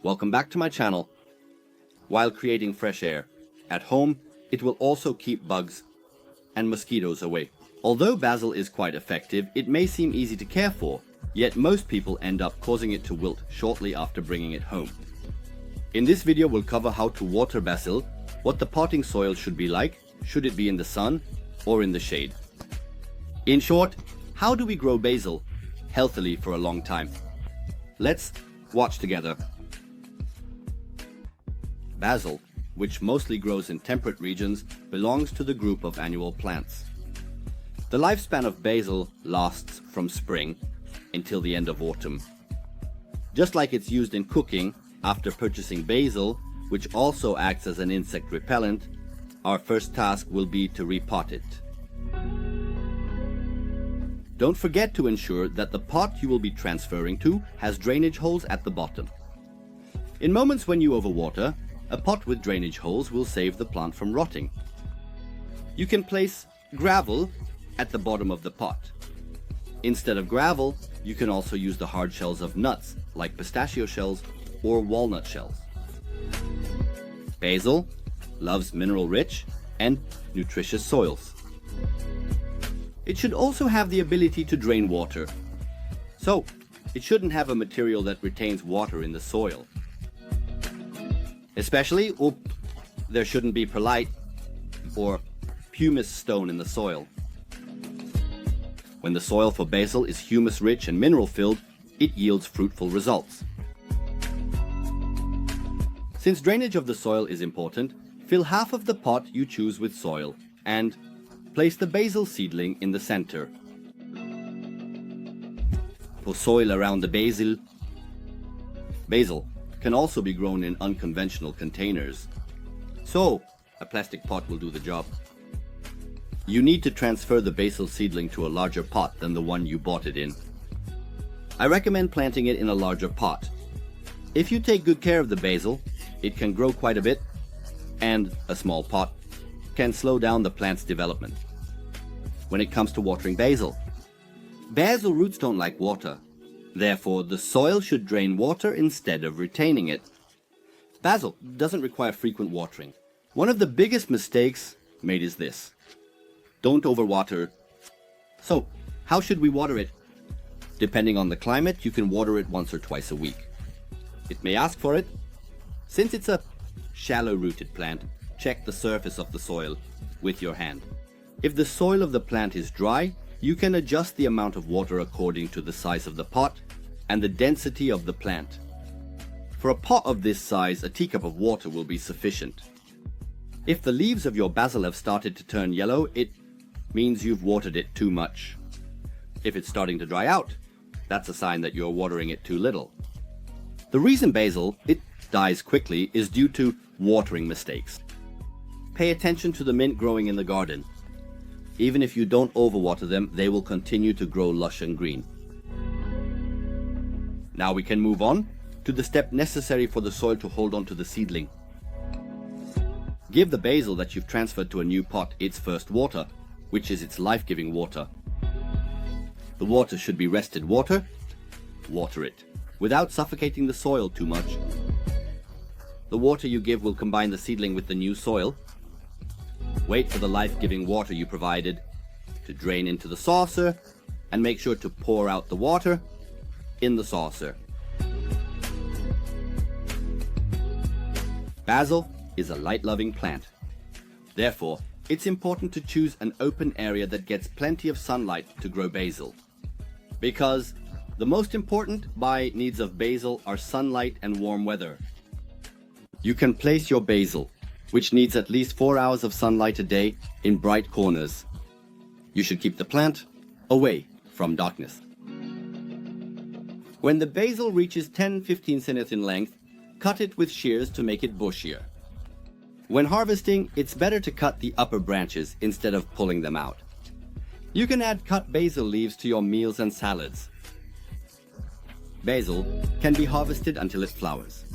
Welcome back to my channel. While creating fresh air, at home it will also keep bugs and mosquitoes away. Although basil is quite effective, it may seem easy to care for, yet most people end up causing it to wilt shortly after bringing it home. In this video we'll cover how to water basil, what the potting soil should be like, should it be in the sun or in the shade. In short, how do we grow basil healthily for a long time? Let's watch together. Basil, which mostly grows in temperate regions, belongs to the group of annual plants. The lifespan of basil lasts from spring until the end of autumn. Just like it's used in cooking, after purchasing basil, which also acts as an insect repellent, our first task will be to repot it. Don't forget to ensure that the pot you will be transferring to has drainage holes at the bottom. In moments when you overwater, a pot with drainage holes will save the plant from rotting. You can place gravel at the bottom of the pot. Instead of gravel, you can also use the hard shells of nuts, like pistachio shells or walnut shells. Basil loves mineral-rich and nutritious soils. It should also have the ability to drain water, so it shouldn't have a material that retains water in the soil. Especially, there shouldn't be perlite or pumice stone in the soil. When the soil for basil is humus-rich and mineral-filled, it yields fruitful results. Since drainage of the soil is important, fill half of the pot you choose with soil and place the basil seedling in the center. Pour soil around the basil. Basil can also be grown in unconventional containers, so a plastic pot will do the job. You need to transfer the basil seedling to a larger pot than the one you bought it in. I recommend planting it in a larger pot. If you take good care of the basil, it can grow quite a bit, and a small pot can slow down the plant's development. When it comes to watering basil roots don't like water. Therefore, the soil should drain water instead of retaining it. Basil doesn't require frequent watering. One of the biggest mistakes made is this: don't overwater. So, how should we water it? Depending on the climate, you can water it once or twice a week. It may ask for it. Since it's a shallow-rooted plant, check the surface of the soil with your hand. If the soil of the plant is dry, you can adjust the amount of water according to the size of the pot and the density of the plant. For a pot of this size, a teacup of water will be sufficient. If the leaves of your basil have started to turn yellow, it means you've watered it too much. If it's starting to dry out, that's a sign that you're watering it too little. The reason basil dies quickly is due to watering mistakes. Pay attention to the mint growing in the garden. Even if you don't overwater them, they will continue to grow lush and green. Now we can move on to the step necessary for the soil to hold on to the seedling. Give the basil that you've transferred to a new pot its first water, which is its life-giving water. The water should be rested water. Water it, without suffocating the soil too much. The water you give will combine the seedling with the new soil. Wait for the life-giving water you provided to drain into the saucer, and make sure to pour out the water in the saucer. Basil is a light-loving plant. Therefore, it's important to choose an open area that gets plenty of sunlight to grow basil. Because the most important needs of basil are sunlight and warm weather. You can place your basil, which needs at least 4 hours of sunlight a day, in bright corners. You should keep the plant away from darkness. When the basil reaches 10-15 cm in length, cut it with shears to make it bushier. When harvesting, it's better to cut the upper branches instead of pulling them out. You can add cut basil leaves to your meals and salads. Basil can be harvested until it flowers.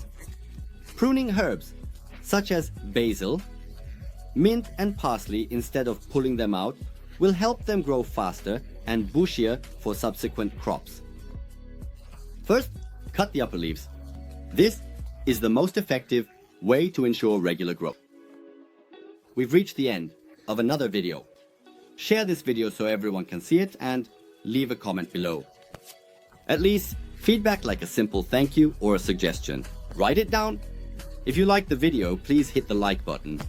Pruning herbs such as basil, mint and parsley instead of pulling them out will help them grow faster and bushier for subsequent crops. First, cut the upper leaves. This is the most effective way to ensure regular growth. We've reached the end of another video. Share this video so everyone can see it and leave a comment below. At least feedback like a simple thank you or a suggestion. Write it down. If you liked the video, please hit the like button.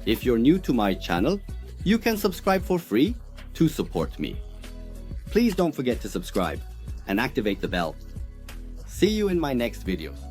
If you're new to my channel, you can subscribe for free to support me. Please don't forget to subscribe and activate the bell. See you in my next videos.